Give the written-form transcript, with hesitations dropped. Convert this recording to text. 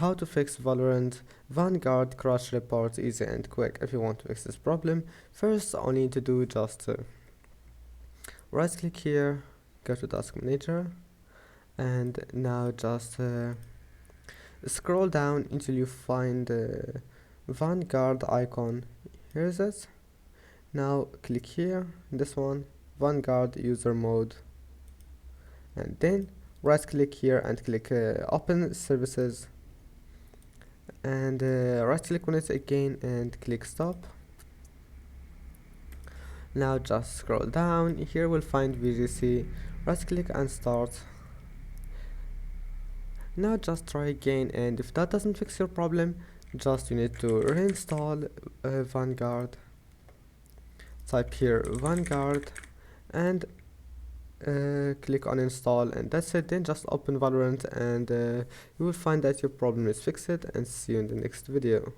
how to fix Valorant Vanguard crash reports easy and quick. If you want to fix this problem, first all you need to do just right click here, go to task manager, and now just scroll down until you find the Vanguard icon. Here is it. Now click here, this one, Vanguard user mode, and then right click here and click open services, and right click on it again and click stop. Now just scroll down, here we'll find VGC, right click and start. Now just try again, and if that doesn't fix your problem, just you need to reinstall Vanguard. Type here Vanguard and click on install, and that's it. Then just open Valorant and you will find that your problem is fixed, and see you in the next video.